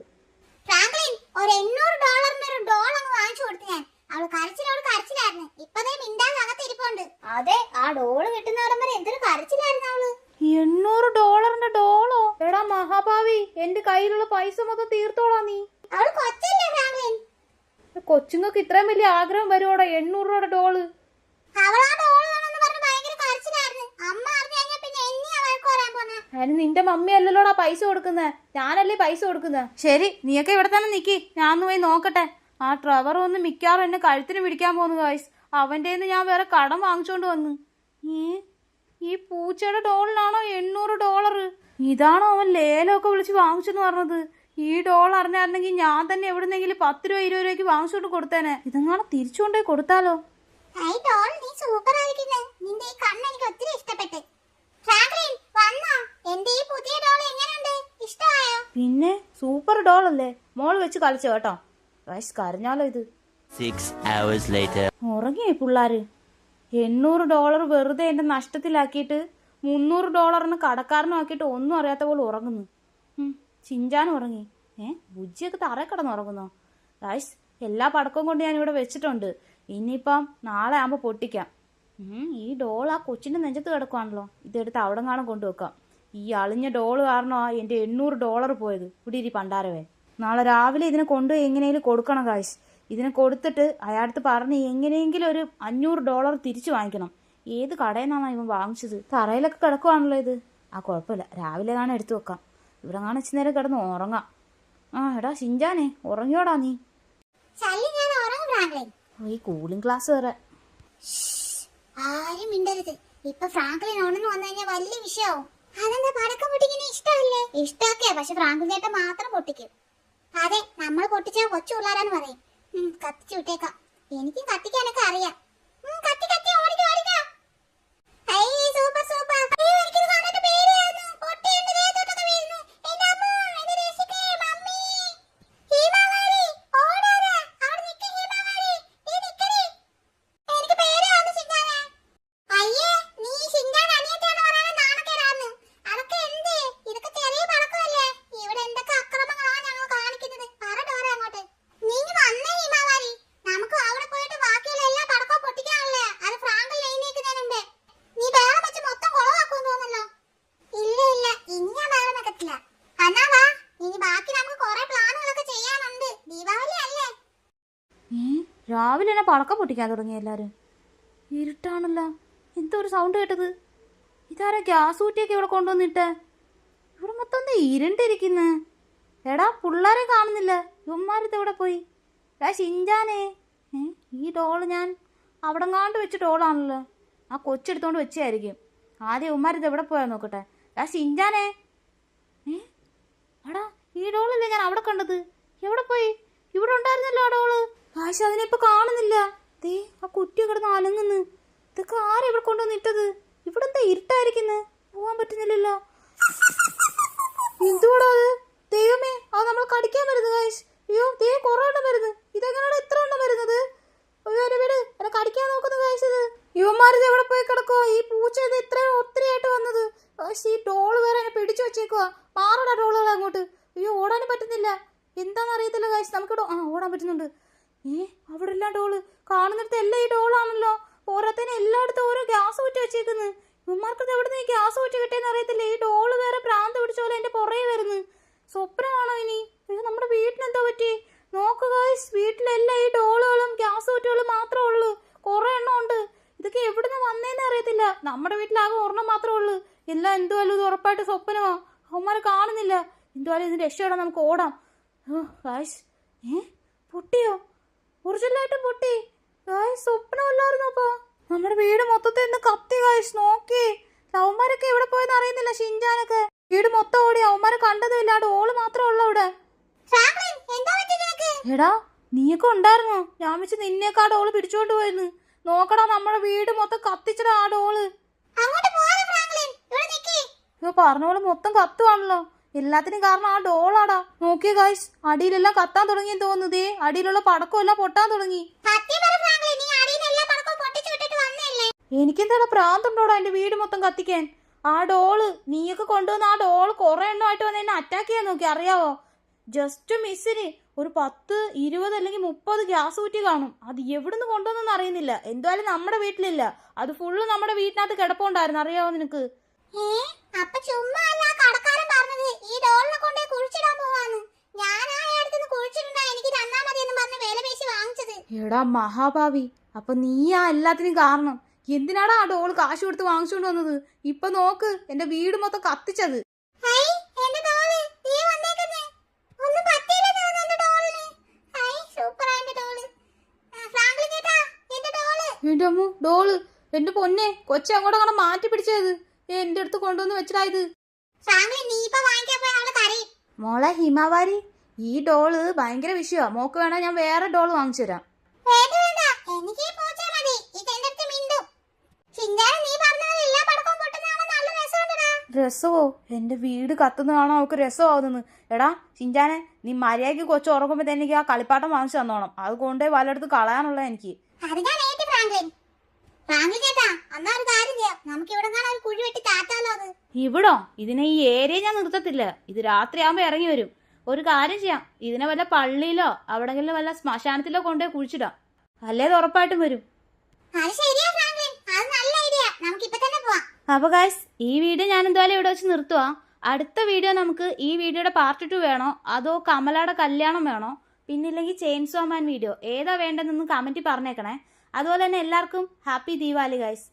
ഫ്രാങ്ക്ലിൻ, ഒരു $800 ഒരു ഡോൾ അങ്ങ് വാങ്ങിച്ചു കൊടുത്തു ഞാൻ. അവള് കരച്ചിലായിരുന്നു. ഇപ്പതേ മിണ്ടാതെ അകത്ത് ഇരിപ്പുണ്ട്. അതെ, ആ ഡോള് കിട്ടുന്നവിടം വരെ എന്തൊരു കരച്ചിലായിരുന്നു അവള്. $800 ഡോളോ? എടാ മഹാഭാവി, എന്റെ കയ്യിലുള്ള പൈസ മൊത്തം തീർത്തോളാ നീ. അവള് കൊച്ചല്ലേ ഫ്രാങ്ക്ലിൻ? കൊച്ചുങ്ങൾക്ക് ഇത്രയും വലിയ ആഗ്രഹം വരുവോടാ $800 ഡോള്? അവളാ ഡോൾ വേണമെന്ന് പറഞ്ഞ് ഭയങ്കര കരച്ചിലായിരുന്നു. അമ്മ അറിഞ്ഞു കഴിഞ്ഞാൽ പിന്നെ എന്നെയാ വഴക്ക് പറയാൻ പോന്നെ. അതിന് നിന്റെ മമ്മി അല്ലല്ലോടാ പൈസ കൊടുക്കുന്നത്, ഞാനല്ലേ പൈസ കൊടുക്കുന്നത്. ശരി, നീയൊക്കെ ഇവിടെ തന്നെ നിക്കി, ഞാൻ ഒന്ന് പോയി നോക്കട്ടെ. ആ ട്രെവർ ഒന്ന് മിക്കാറും എന്നെ കഴുത്തിന് പിടിക്കാൻ പോന്നു ഗായ്സ്. അവൻ്റെ ഞാൻ വേറെ കടം വാങ്ങിച്ചോണ്ട് വന്നു. ഈ പൂച്ചയുടെ ഡോളിനാണോ $800? ഇതാണോ അവൻ ലേലമൊക്കെ വിളിച്ച് വാങ്ങിച്ചെന്ന് പറഞ്ഞത്? ഈ ഡോൾ അറിഞ്ഞായിരുന്നെങ്കിൽ ഞാൻ തന്നെ എവിടുന്നെങ്കിലും 10 രൂപ 20 രൂപയ്ക്ക് വാങ്ങിച്ചോണ്ട് കൊടുത്തേനെ. ഇതെങ്ങാണ് തിരിച്ചുകൊണ്ടേ കൊടുത്താലോ? ഐ ഡോൾ, നീ സൂപ്പർ ആയിരിക്കുന്നു. നിന്റെ ഈ കണ്ണ് എനിക്ക് ഒത്തിരി ഇഷ്ടപ്പെട്ടു. ഫ്രാങ്ക്ലിൻ വന്നോ? എന്റെ ഈ പുതിയ ഡോൾ എങ്ങനെയുണ്ട്? ഇഷ്ടമായോ? പിന്നെ സൂപ്പർ ഡോൾ അല്ലേ, മോൾ വെച്ച് കളിച്ചോ കേട്ടോ. ഗായ്സ്, കരഞ്ഞാലോ ഇത്. 6 hours later. ഉറങ്ങിയേ പിള്ളാര്. $800 വെറുതെ എന്റെ നഷ്ടത്തിലാക്കിയിട്ട് $300 കടക്കാരനും ആക്കിയിട്ട് ഒന്നും അറിയാത്ത പോലെ ഉറങ്ങുന്നു. ചിഞ്ചാനും ഉറങ്ങി. ബുജ്ജിയൊക്കെ തറ കിടന്ന് ഉറങ്ങുന്നോ? ഗായ്സ്, എല്ലാ പടക്കവും കൊണ്ട് ഞാൻ ഇവിടെ വെച്ചിട്ടുണ്ട്. ഇനിയിപ്പം നാളെ ആകുമ്പോൾ പൊട്ടിക്കാം. ഈ ഡോൾ ആ കൊച്ചിന്റെ നെഞ്ചത്ത് കിടക്കുവാണല്ലോ, ഇതെടുത്ത് അവിടെ കാണാൻ കൊണ്ടുവെക്കാം. ഈ അളിഞ്ഞ ഡോള് കാരണമാണ് എൻ്റെ $800 പോയത്. ഇവിടെ ഇരി പണ്ടാരവേ. നാളെ രാവിലെ ഇതിനെ കൊണ്ടുപോയി എങ്ങനെയെങ്കിലും കൊടുക്കണം ഗായ്സ്. ഇതിനെ കൊടുത്തിട്ട് അയാളടുത്ത് പറഞ്ഞ് എങ്ങനെയെങ്കിലും ഒരു $500 തിരിച്ചു വാങ്ങിക്കണം. ഏത് കടയിൽ നിന്നാണ് ഇവൻ വാങ്ങിച്ചത്? തറയിലൊക്കെ കിടക്കുവാണല്ലോ ഇത്. കുഴപ്പമില്ല, രാവിലെ കാണാൻ എടുത്തു വെക്കാം. ഇവിടെ കാണാൻ ഇച്ചിരി നേരം കിടന്ന് ഉറങ്ങാം. എടാ ഷിൻജാനെ, ഉറങ്ങിയോടാ നീ? ഈ കൂളിംഗ് ക്ലാസ് വരെ. ആരും മിണ്ടരുത്. ഇപ്പൊ ഫ്രാങ്ക്ലിൻ ഉണർന്നു വന്നു കഴിഞ്ഞാൽ വലിയ വിഷയമാവും. അതെന്താ, പടക്കം പൊട്ടിക്കുന്ന ഇഷ്ടമല്ലേ? ഇഷ്ടമൊക്കെയാ, പക്ഷെ ഫ്രാങ്ക്ലിൻ ചേട്ടൻ മാത്രം പൊട്ടിക്കും. അതെ, നമ്മൾ പൊട്ടിച്ചാൽ കൊച്ചു പിള്ളേരാന്ന് പറയും. കത്തിച്ചു വിട്ടേക്കാം. എനിക്കും കത്തിക്കാനൊക്കെ അറിയാം. കത്തി കത്തി ഓടിക്കോ ഓടിക്കോ. Super super. എനിക്കിത് കണ്ടിട്ട് പേടിയായിരുന്നു. പൊട്ടി എന്റെ ദേഹത്തോട്ടൊക്കെ വീഴുന്നു. എന്റെ അമ്മ, എന്നെ രക്ഷിക്കേ മമ്മി. ഹീമാവാരി, ഓടാതെ. അവിടെ നിൽക്ക് ഹീമാവാരി. നീ നിക്കടി. എനിക്ക് പേടിയാവുന്നു ഷിൻജാനെ. അയ്യേ, നീ ഷിൻജാൻ അനിയത്തിയാണെന്ന് പറയാൻ നാണക്കേടാന്ന്. അതൊക്കെ എന്ത്? ഇതൊക്കെ ചെറിയ പടക്കമല്ലേ. ഇവിടെ എന്തൊക്കെ അക്രമങ്ങളാ ഞങ്ങൾ കാണിക്കുന്നത്. പറ ഡോറ അങ്ങോട്ട്. നീ വന്നേ ഹീമാവാരി. നമുക്ക് അവിടെ പോയിട്ട് ബാക്കിയുള്ള എല്ലാ പടക്കവും പൊട്ടിക്കാനല്ലേ. അത് ഫ്രാങ്ക്ലിൻ എഴുന്നേൽക്കുന്നതിന് മുമ്പേ. നീ ബഹളം വെച്ച് മൊത്തം കുളവാക്കുമെന്ന് തോന്നല്ലോ. ഇല്ല ഇല്ല, ഇനി ഞാൻ ബഹളം വെക്കത്തില്ല. എന്നാ വാ, ഇനി ബാക്കി നമുക്ക് കുറെ പ്ലാനുകളൊക്കെ ചെയ്യാനുണ്ട്. ദീപാവലി അല്ലേ? രാവിലെ തന്നെ പടക്കം പൊട്ടിക്കാൻ തുടങ്ങി എല്ലാരും. ഇരുട്ടാണല്ലോ, എന്തോ ഒരു സൗണ്ട് കേട്ടത്. ഇതാരാ ഗ്യാസ് ഊറ്റിയൊക്കെ ഇവിടെ കൊണ്ടുവന്നിട്ട്? ഇവിടെ മൊത്തം എന്താ ഇരുണ്ടിരിക്കുന്ന്? എടാ പിള്ളേരെ കാണുന്നില്ല, ഇവന്മാരിത് എവിടെ പോയി? ഷിൻജാനേ, ഈ ഡോള് ഞാൻ അവിടെങ്ങാണ്ട് വെച്ച ഡോളാണല്ലോ. ആ കൊച്ചെടുത്തോണ്ട് വെച്ചായിരിക്കും. ആദ്യം ഇവന്മാരിത് എവിടെ പോയാ നോക്കട്ടെ. ഷിൻജാനേ, എടാ ഈ ഡോളല്ലേ ഞാൻ അവിടെ കണ്ടത്? എവിടെ പോയി? ഇവിടെ ഉണ്ടായിരുന്നല്ലോ ആ ഡോള്. പക്ഷെ അതിനിപ്പോ കാണുന്നില്ല. ദേ ആ കുറ്റി കിടന്ന് അലങ്ങുന്നു. ഇതൊക്കെ ആരാ ഇവിടെ കൊണ്ടുവന്നിട്ടത്? ഇവിടെ എന്താ ഇരുട്ടായിരിക്കുന്നത്? പോവാൻ പറ്റുന്നില്ലല്ലോ. എന്തുകൂടാ അത്? ദൈവമേ, അത് നമ്മൾ കടിക്കാൻ വരുന്നത് ഗൈസ്. അയ്യോ, ദേ കുറെ എണ്ണം വരുന്നത്. ഇതെങ്ങനെയാണ് എത്ര എണ്ണം വരുന്നത്? അയ്യോ എന്നെ വീട്, എന്നെ കടിക്കാൻ നോക്കുന്നു ഗൈസ്. ഇത് ഇവന്മാരിത് എവിടെ പോയി കിടക്കോ? ഈ പൂച്ച ഇത് ഇത്രയും ഒത്തിരി ആയിട്ട് വന്നത്. ഈ ഡോള് വേറെ എന്നെ പിടിച്ചു വെച്ചേക്കുവാ. മാറടാ ഡോളുകൾ അങ്ങോട്ട്. അയ്യോ, ഓടാനും പറ്റുന്നില്ല. എന്താണെന്ന് അറിയത്തില്ല ഗൈസ്. നമുക്കിവിടെ ഓടാൻ പറ്റുന്നുണ്ട്. അവിടെ എല്ലാം ഡോള് കാണുന്നിടത്ത് എല്ലാം ഈ ഡോളാണല്ലോ. ഓരോത്തേനെ എല്ലായിടത്തും ഓരോ ഗ്യാസ് ഊറ്റി വെച്ചേക്കുന്നു. ഇവന്മാർക്കത് എവിടെ നിന്ന് ഈ ഗ്യാസ് ഊറ്റി കിട്ടിയെന്ന് അറിയത്തില്ല. ഈ ഡോള് വേറെ പ്രാന്ത് പിടിച്ച പോലെ എന്റെ പുറകെ വരുന്നു. സ്വപ്നമാണോ ഇനി? അയ്യോ, നമ്മുടെ വീട്ടിനെന്തോ പറ്റി? നോക്കുക ഗൈസ്, വീട്ടിലെല്ലാം ഈ ഡോളുകളും ഗ്യാസ് ഊറ്റുകളും മാത്രമേ ഉള്ളൂ. കുറെ എണ്ണം ഉണ്ട്. ഇതൊക്കെ എവിടുന്ന് വന്നേന്ന് അറിയത്തില്ല. നമ്മുടെ വീട്ടിലാകെ ഒരെണ്ണം മാത്രമേ ഉള്ളൂ. എല്ലാം എന്തുവല്ലോ ഇത് ഉറപ്പായിട്ട് സ്വപ്നമാ. അവന്മാരെ കാണുന്നില്ല. എന്തുവാലും ഇതിന് രക്ഷപ്പെടാൻ നമുക്ക് ഓടാം. ഗായ്സ്, പൊട്ടിയോ? ഒറിജിനലായിട്ട് പൊട്ടി. ഗായ്സ്, സ്വപ്നമല്ലായിരുന്നു. അപ്പൊ നമ്മുടെ വീട് മൊത്തത്തിൽ ഇന്ന് കത്തി. ഗായ്സ് നോക്കി, അവന്മാരൊക്കെ എവിടെ പോയെന്ന് അറിയുന്നില്ല. ഷിൻജാനൊക്കെ വീട് മൊത്തം ഓടി. അവന്മാരെ കണ്ടതുമില്ല. ആ ഡോള് മാത്രമേ ഉള്ളൂ അവിടെ. ഫ്രാങ്ക്ലിൻ, എന്താ പറ്റി നിനക്ക്? എടാ, നീയൊക്കെ ഉണ്ടായിരുന്നോ? ഞാൻ വെച്ച് നിന്നെയൊക്കെ ആ ഡോള് പിടിച്ചോണ്ട് പോയെന്ന്. നോക്കടാ, നമ്മുടെ വീട് മൊത്തം കത്തിച്ചടാ ആ ഡോള്. അങ്ങോട്ട് പോരെ ഫ്രാങ്ക്ലിൻ, ഇവിടെ നിക്ക്. ഇപ്പൊ പറഞ്ഞ പോലെ മൊത്തം കത്തുവാണല്ലോ. എല്ലാത്തിനും കാരണം ആ ഡോളാടാ. നോക്കിയേ ഗായ്സ്, അടിയിലെല്ലാം കത്താൻ തുടങ്ങിയെന്ന് തോന്നുന്നതേ. അടിയിലുള്ള പടക്കം എല്ലാം പൊട്ടാൻ തുടങ്ങി. സത്യം പറ ഫ്രാങ്ക്ലിൻ, നീ അടിയിൽ എല്ലാ പടക്കവും പൊട്ടിച്ചു വിട്ടിട്ട് വന്നല്ലേ? എനിക്കെന്താ പ്രാന്തുണ്ടോടാ എന്റെ വീട് മൊത്തം കത്തിക്കാൻ? ആ ഡോള് നീയൊക്കെ കൊണ്ടുവന്ന ആ ഡോള് കുറെ എണ്ണമായിട്ട് വന്ന് എന്നെ അറ്റാക്ക് ചെയ്യാൻ നോക്കി, അറിയാവോ? ജസ്റ്റ് മിസ്സിന് ഒരു 10, 20 അല്ലെങ്കിൽ 30 ഗ്യാസ് കുറ്റി കാണും. അത് എവിടുന്ന് കൊണ്ടുവന്നെന്ന് അറിയുന്നില്ല. എന്തായാലും നമ്മുടെ വീട്ടിലില്ല. അത് ഫുള്ള് നമ്മുടെ വീട്ടിനകത്ത് കിടപ്പുണ്ടായിരുന്നു, അറിയാവോ നിനക്ക്? അപ്പൊ ചുമ്മാ അല്ല കടക്കാരൻ പറഞ്ഞത് ഈ ഡോളിനെ കൊണ്ടേ കുഴിച്ചിടാൻ പോവാന്ന്. ഞാൻ ആ അടുത്തുനിന്ന് കുഴിച്ചിട്ടുണ്ടാ എനിക്ക് തന്നാ മതി എന്ന് പറഞ്ഞ് വില പേശി വാങ്ങിച്ചത്. എടാ മഹാഭാവി, അപ്പൊ നീയാ എല്ലാത്തിനും കാരണം. എന്തിനാടാ ആ ഡോള് കാശ് കൊടുത്ത് വാങ്ങിച്ചുകൊണ്ട് വന്നത്? ഇപ്പൊ നോക്ക്, എന്റെ വീട് മൊത്തം കത്തിച്ചത്. ഹൈ, എന്റെ ഡോള് നീ വന്നേക്കുന്നേ. ഒന്നും പറ്റിയില്ലെന്ന് തോന്നുന്നു എന്റെ ഡോളിന്. ഹൈ, സൂപ്പറാ എന്റെ ഡോള്. ഫ്രാങ്ക്ലിൻ ചേട്ടാ, എന്റെ ഡോള്. എന്റെ അമ്മ, ഡോള്. എന്റെ പൊന്നെ, കൊച്ചെ അങ്ങോട്ട് മാറ്റി പിടിച്ചത്. എന്റെ അടുത്ത് കൊണ്ടുവന്ന് വെച്ചിടായത്. ഫ്രാങ്ക്ലിൻ, നീ ഇപ്പൊ വാങ്ങിക്കാൻ പോയ അവള് കരയും. മോളെ ഹിമാവാരി, ഈ ഡോള് ഭയങ്കര വിഷയമാ. മോക്ക് വേണേ ഞാൻ വേറെ ഡോള് വാങ്ങിച്ചു തരാം. വേണ്ട വേണ്ട, എനിക്ക് ഈ പൂച്ച മതി. ഇത് എന്റെ അടുത്ത് മിണ്ടും. ചിന്താന, നീ പറഞ്ഞ പോലെ എല്ലാ പടക്കവും പൊട്ടുന്നതാണ് നല്ല രസമുണ്ടടാ. രസമോ? എന്റെ വീട് കത്തുന്നതാണോ അവൾക്ക് രസമാവുന്നത്? എടാ ഷിൻജാനെ, നീ മര്യാദയ്ക്ക് കൊച്ചു ഉറങ്ങുമ്പോ തന്നെ എനിക്ക് ആ കളിപ്പാട്ടം വാങ്ങിച്ചു തന്നോണം. അത് കൊണ്ടേ വല്ലയിടത്ത് കളയാനുള്ള എനിക്ക്. അത് ഞാൻ ഏറ്റു ഫ്രാങ്ക്ലിൻ. ഫ്രാങ്ക്ലിൻ ചേട്ടാ, എന്നാ ഒരു കാര്യം ചെയ്യാം. നമുക്ക് ഇവിടെ കാണാൻ ഒരു കുഴി വെട്ടി താറ്റാലോ. അത് ഇവിടോ? ഇതിനെ ഈ ഏരിയ ഞാൻ നിർത്തത്തില്ല. ഇത് രാത്രിയാകുമ്പോ ഇറങ്ങി വരും. ഒരു കാര്യം ചെയ്യാം, ഇതിനെ വല്ല പള്ളിയിലോ അവിടെങ്കിലും വല്ല ശ്മശാനത്തിലോ കൊണ്ടുപോയി കുഴിച്ചിടാം. അല്ലേ ഇത് ഉറപ്പായിട്ടും വരും. അത് ശരിയാ ഫ്രാങ്ക്ലിൻ, അത് നല്ല ഐഡിയ. നമുക്ക് ഇപ്പൊ തന്നെ പോവാം. അപ്പൊ ഗൈസ്, ഈ വീഡിയോ ഞാൻ എന്തായാലും ഇവിടെ വെച്ച് നിർത്തുവാ. അടുത്ത വീഡിയോ നമുക്ക് ഈ വീഡിയോയുടെ പാർട്ട് 2 വേണോ അതോ കമലയുടെ കല്യാണം വേണോ, പിന്നില്ലെങ്കിൽ ചെയിൻസോ മാൻ വീഡിയോ, ഏതാ വേണ്ടതെന്നൊന്ന് കമന്റിൽ പറഞ്ഞേക്കണേ. അതുപോലെ തന്നെ എല്ലാവർക്കും ഹാപ്പി ദീപാവലി ഗൈസ്.